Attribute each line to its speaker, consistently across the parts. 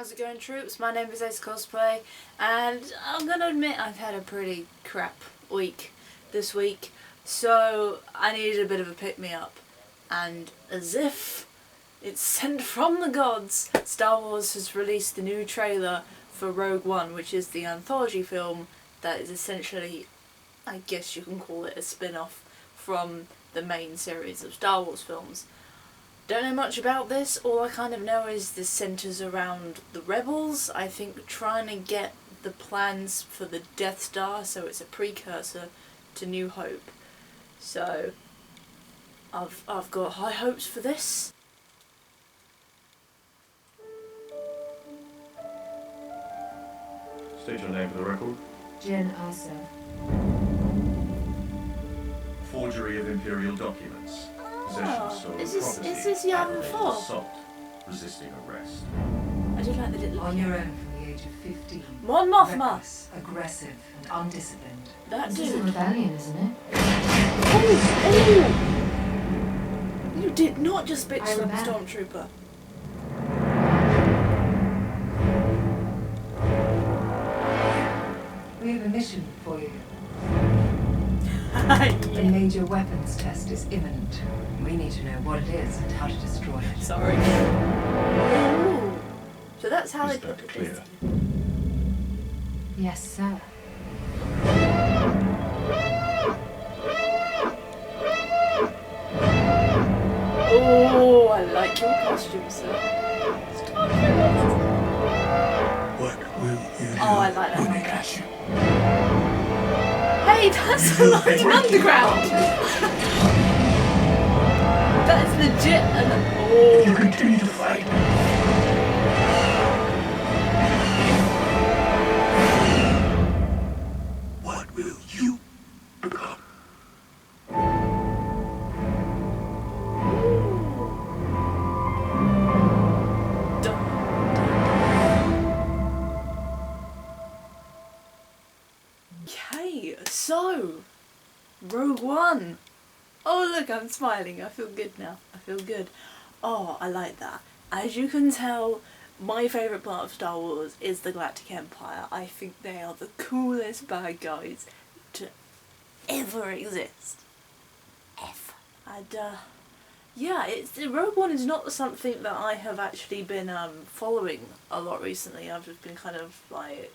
Speaker 1: how's it going, troops? My name is Cosplay, and I'm gonna admit I've had a pretty crap week this week, so I needed a bit of a pick-me-up. And as if it's sent from the gods, Star Wars has released the new trailer for Rogue One, which is the anthology film that is essentially, I guess you can call it, a spin-off from the main series of Star Wars films. Don't know much about this. All I kind of know is this centres around the rebels, I think, trying to get the plans for the Death Star, so it's a precursor to New Hope. So I've got high hopes for this.
Speaker 2: State your name for the record.
Speaker 3: Jen Asa.
Speaker 2: Forgery of Imperial documents. Possession of stolen
Speaker 1: is this
Speaker 2: property.
Speaker 1: Yavin 4?
Speaker 2: Assault. Resisting arrest.
Speaker 1: I do like the little
Speaker 3: On your own from the age of 15.
Speaker 1: Mon Mothma!
Speaker 3: Reckless, aggressive, and undisciplined.
Speaker 1: That
Speaker 3: This
Speaker 1: dude.
Speaker 3: is a rebellion, isn't it?
Speaker 1: Oh! You did not just bitch slap a Stormtrooper.
Speaker 3: We have a mission for you.
Speaker 1: Yeah.
Speaker 3: A major weapons test is imminent. We need to know what it is and how to destroy it.
Speaker 1: Sorry. Ooh. So that's how
Speaker 2: Is
Speaker 1: they
Speaker 2: that
Speaker 1: put
Speaker 2: clear?
Speaker 1: it.
Speaker 3: Yes, sir.
Speaker 1: Oh, I like your costume, sir.
Speaker 4: What will you do
Speaker 1: Oh, I like that
Speaker 4: when
Speaker 1: one.
Speaker 4: they catch you?
Speaker 1: Hey, that's the London Underground! That is legit
Speaker 4: If you continue to fight, what will you become?
Speaker 1: Okay, so Rogue One. Oh look, I'm smiling. I feel good now. I feel good. Oh, I like that. As you can tell, my favourite part of Star Wars is the Galactic Empire. I think they are the coolest bad guys to ever exist. Ever. And yeah, Rogue One is not something that I have actually been following a lot recently. I've just been kind of like,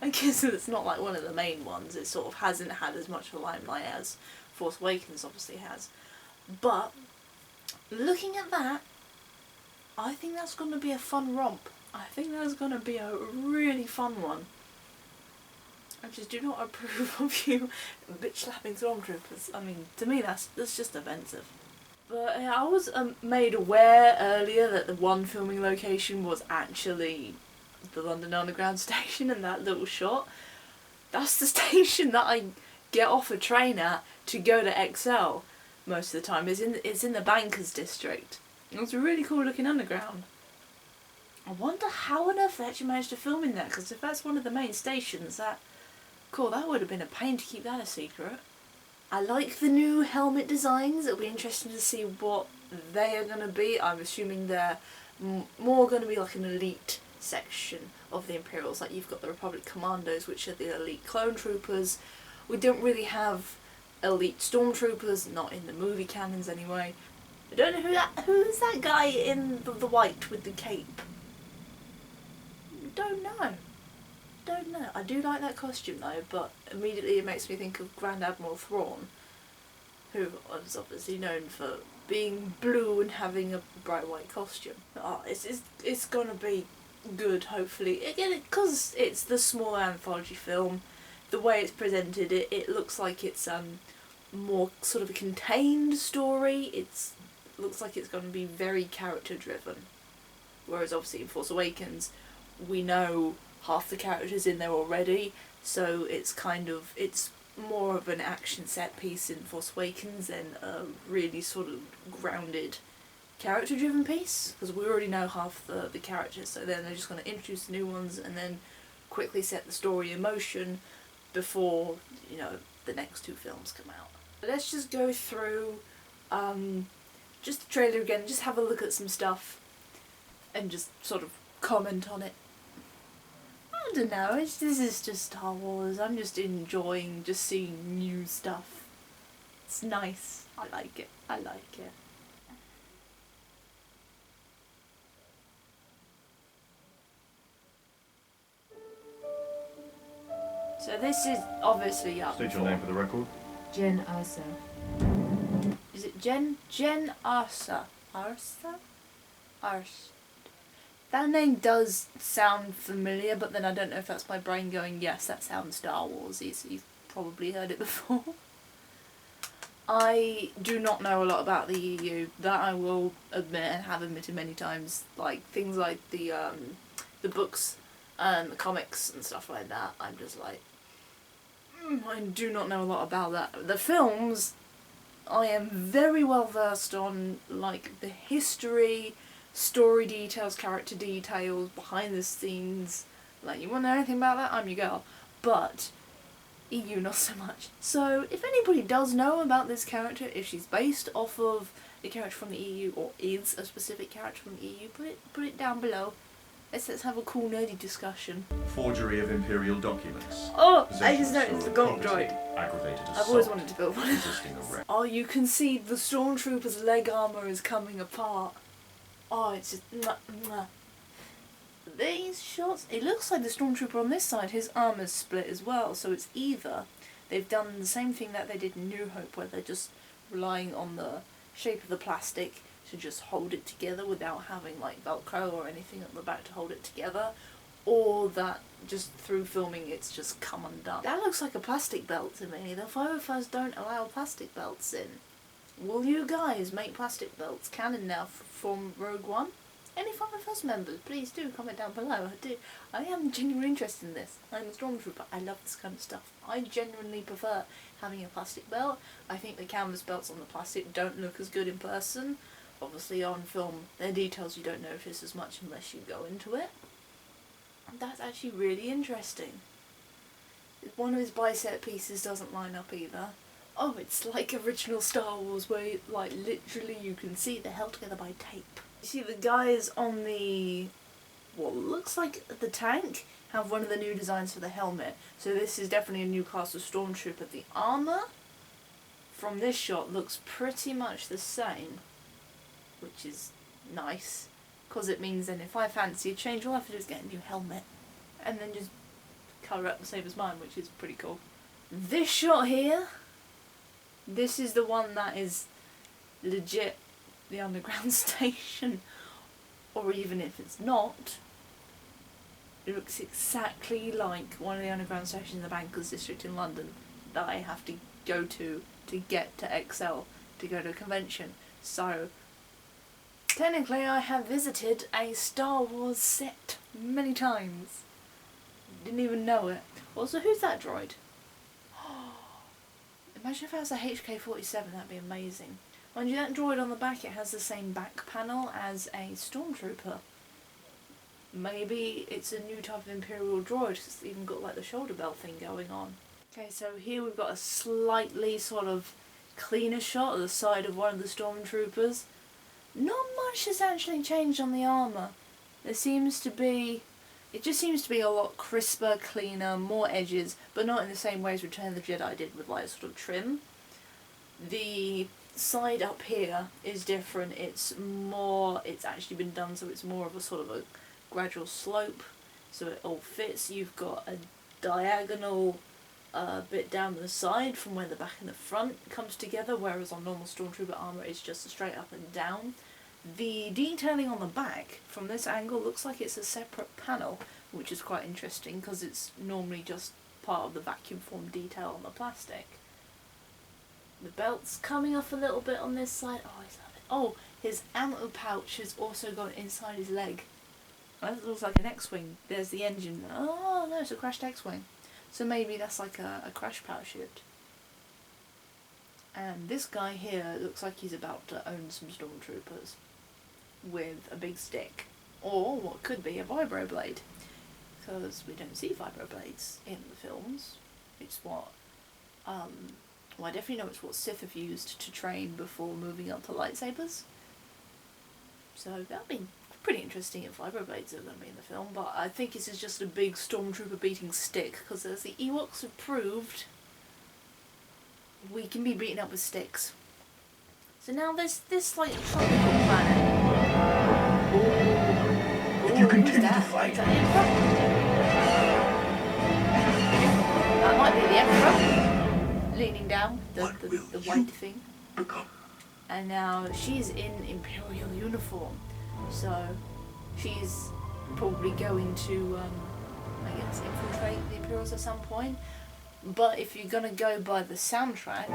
Speaker 1: I guess it's not like one of the main ones. It sort of hasn't had as much of a limelight as Force Awakens obviously has. But looking at that, I think that's going to be a fun romp. I think that's going to be a really fun one. I just do not approve of you bitch slapping Stormtroopers. I mean, to me that's just offensive. But I was made aware earlier that the one filming location was actually the London Underground station, and that little shot, that's the station that I get off a train at to go to XL most of the time. It's in the Bankers district. It's a really cool looking underground. I wonder how on earth they actually managed to film in there, because if that's one of the main stations, that would have been a pain to keep that a secret. I like the new helmet designs. It'll be interesting to see what they are going to be. I'm assuming they're more going to be like an elite section of the Imperials. Like, you've got the Republic Commandos, which are the elite clone troopers. We don't really have elite stormtroopers, not in the movie canons anyway. I don't know who's that guy in the white with the cape. Don't know. I do like that costume though, but immediately it makes me think of Grand Admiral Thrawn, who is obviously known for being blue and having a bright white costume. Oh, it's gonna be good, hopefully. Again, because it's the small anthology film, the way it's presented, it looks like it's more sort of a contained story. It looks like it's going to be very character driven, whereas obviously in Force Awakens we know half the characters in there already, so it's more of an action set piece in Force Awakens than a really sort of grounded character driven piece, because we already know half the characters, so then they're just going to introduce the new ones and then quickly set the story in motion before, you know, the next two films come out. Let's just go through just the trailer again, just have a look at some stuff. and just sort of comment on it. I don't know, this is just Star Wars. I'm just enjoying just seeing new stuff. It's nice. I like it. I like it. So this is obviously up.
Speaker 2: State your name for the record.
Speaker 3: Jen Ursa.
Speaker 1: Is it Jen? Jen Arsa. Arsa? Ars. That name does sound familiar, but then I don't know if that's my brain going, yes, that sounds Star Wars-y, so you've probably heard it before. I do not know a lot about the EU, that I will admit and have admitted many times. Like, things like the books and the comics and stuff like that, I'm just like, I do not know a lot about that. The films, I am very well versed on, like, the history, story details, character details, behind the scenes. Like, you want to know anything about that? I'm your girl. But EU not so much. So if anybody does know about this character, if she's based off of a character from the EU or is a specific character from the EU, put it down below. Let's have a cool nerdy discussion.
Speaker 2: Forgery of Imperial documents.
Speaker 1: Oh, I
Speaker 2: Possession
Speaker 1: just
Speaker 2: of
Speaker 1: noticed the
Speaker 2: stolen
Speaker 1: Gonk
Speaker 2: property,
Speaker 1: droid.
Speaker 2: Aggravated assault.
Speaker 1: I've always wanted to build one.
Speaker 2: Resisting arrest.
Speaker 1: Oh, you can see the Stormtrooper's leg armour is coming apart. Oh, it's just... Mwah, mwah. These shots... It looks like the Stormtrooper on this side, his armour's split as well, so it's either they've done the same thing that they did in New Hope, where they're just relying on the shape of the plastic to just hold it together without having, like, Velcro or anything at the back to hold it together, or that just through filming it's just come undone. That looks like a plastic belt to me. The 501st don't allow plastic belts in. Will you guys make plastic belts canon now from Rogue One? Any 501st members, please do comment down below. I am genuinely interested in this. I'm a Stormtrooper. I love this kind of stuff. I genuinely prefer having a plastic belt. I think the canvas belts on the plastic don't look as good in person. Obviously on film, they're details you don't notice as much unless you go into it. That's actually really interesting. One of his bicep pieces doesn't line up either. Oh, it's like original Star Wars where, like, literally you can see they're held together by tape. You see the guys on the, what looks like the tank, have one of the new designs for the helmet. So this is definitely a new class of Stormtrooper. The armour from this shot looks pretty much the same, which is nice, because it means then if I fancy a change, all I have to do is get a new helmet and then just colour up the same as mine, which is pretty cool. This shot here, this is the one that is legit the underground station, or even if it's not, it looks exactly like one of the underground stations in the Bankers District in London that I have to go to get to XL to go to a convention. So technically I have visited a Star Wars set many times. Didn't even know it. Also, who's that droid? Imagine if it was a HK-47, that'd be amazing. Mind you, that droid on the back, it has the same back panel as a Stormtrooper. Maybe it's a new type of Imperial droid, it's even got like the shoulder belt thing going on. Okay, so here we've got a slightly sort of cleaner shot of the side of one of the Stormtroopers. Not much has actually changed on the armour. There seems to be... It just seems to be a lot crisper, cleaner, more edges, but not in the same way as Return of the Jedi did with like sort of trim. The side up here is different. It's actually been done so it's more of a sort of a gradual slope, so it all fits. You've got a diagonal bit down the side from where the back and the front comes together, whereas on normal Stormtrooper armour it's just a straight up and down. The detailing on the back from this angle looks like it's a separate panel, which is quite interesting because it's normally just part of the vacuum form detail on the plastic. The belt's coming off a little bit on this side. Oh, I love it. Oh, his ammo pouch has also gone inside his leg. That looks like an X-Wing. There's the engine. Oh no, it's a crashed X-Wing. So maybe that's like a crash parachute. And this guy here looks like he's about to own some Stormtroopers with a big stick, or what could be a vibroblade, because we don't see vibroblades in the films. It's what, well, I definitely know it's what Sith have used to train before moving up to lightsabers. So that'll be Pretty interesting if vibroblades are going to be in the film, but I think this is just a big Stormtrooper beating stick, because as the Ewoks have proved, we can be beaten up with sticks. So now there's this like tropical planet.
Speaker 4: If you continue
Speaker 1: Who's
Speaker 4: to
Speaker 1: that?
Speaker 4: fight,
Speaker 1: Is that the Emperor? That might be the Emperor. Leaning down, the white thing.
Speaker 4: become.
Speaker 1: And now she's in Imperial uniform. So she's probably going to, I guess, infiltrate the Imperials at some point. But if you're gonna go by the soundtrack,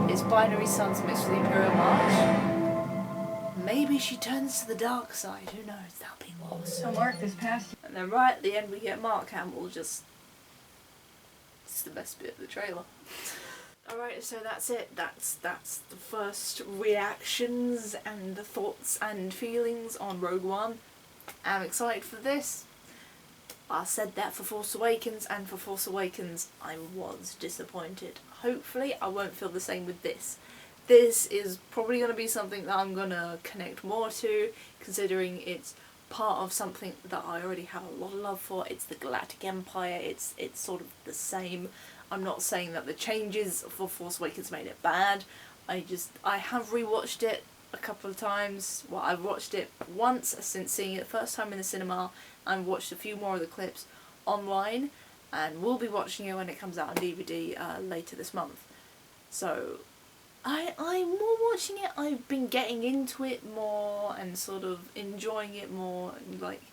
Speaker 1: it's Binary Suns mixed with the Imperial March. Maybe she turns to the dark side. Who knows? That'll be awesome.
Speaker 3: So Mark, this past
Speaker 1: And then right at the end we get Mark Hamill just... It's the best bit of the trailer. Alright, so that's it. That's the first reactions and the thoughts and feelings on Rogue One. I'm excited for this. I said that for Force Awakens, and for Force Awakens I was disappointed. Hopefully I won't feel the same with this. This is probably going to be something that I'm going to connect more to, considering it's part of something that I already have a lot of love for. It's the Galactic Empire, it's sort of the same. I'm not saying that the changes for Force Awakens made it bad. I have rewatched it a couple of times. Well, I've watched it once since seeing it first time in the cinema, and watched a few more of the clips online, and we'll be watching it when it comes out on DVD later this month. So I'm more watching it. I've been getting into it more and sort of enjoying it more, and like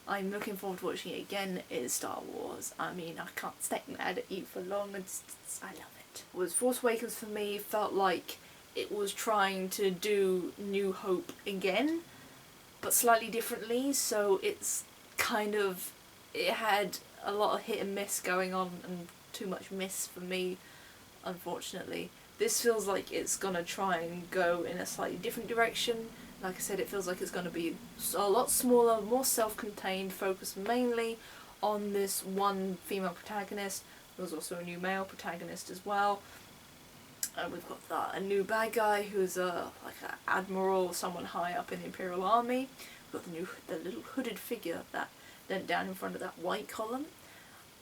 Speaker 1: I'm looking forward to watching it again. It's Star Wars. I mean, I can't stay mad at you for long. I love it. Force Awakens for me felt like it was trying to do New Hope again, but slightly differently. So it's kind of, it had a lot of hit and miss going on, and too much miss for me, unfortunately. This feels like it's gonna try and go in a slightly different direction. Like I said, it feels like it's gonna be a lot smaller, more self-contained, focused mainly on this one female protagonist. There's also a new male protagonist as well. We've got a new bad guy who's like an admiral, someone high up in the Imperial Army. We've got the little hooded figure that went down in front of that white column.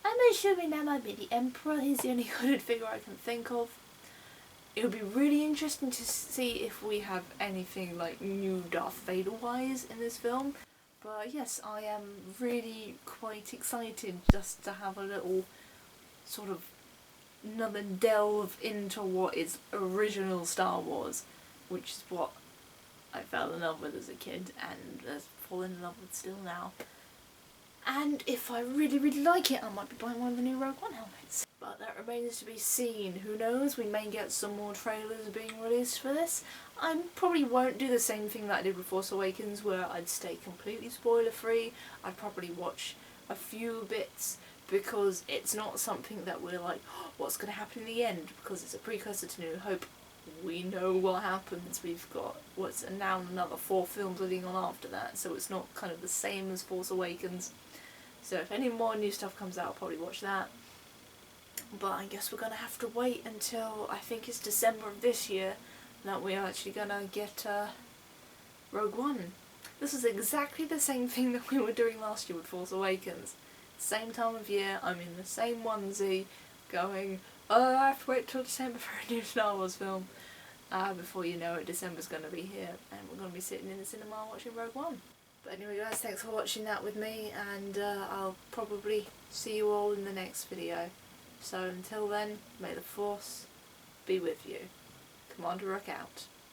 Speaker 1: I'm assuming that might be the Emperor. He's the only hooded figure I can think of. It would be really interesting to see if we have anything like new Darth Vader wise in this film. But yes, I am really quite excited just to have a little sort of another delve into what is original Star Wars, which is what I fell in love with as a kid and has fallen in love with still now. And if I really, really like it, I might be buying one of the new Rogue One helmets. But that remains to be seen. Who knows, we may get some more trailers being released for this. I probably won't do the same thing that I did with Force Awakens, where I'd stay completely spoiler free. I'd probably watch a few bits, because it's not something that we're like, oh, what's going to happen in the end, because it's a precursor to New Hope. We know what happens. We've got now another 4 films leading on after that, so it's not kind of the same as Force Awakens. So if any more new stuff comes out, I'll probably watch that. But I guess we're going to have to wait until, I think it's December of this year, that we're actually going to get Rogue One. This is exactly the same thing that we were doing last year with Force Awakens. Same time of year, I'm in the same onesie, going, oh, I have to wait till December for a new Star Wars film. Before you know it, December's going to be here, and we're going to be sitting in the cinema watching Rogue One. But anyway guys, thanks for watching that with me, and I'll probably see you all in the next video. So until then, may the Force be with you. Commander Rook out.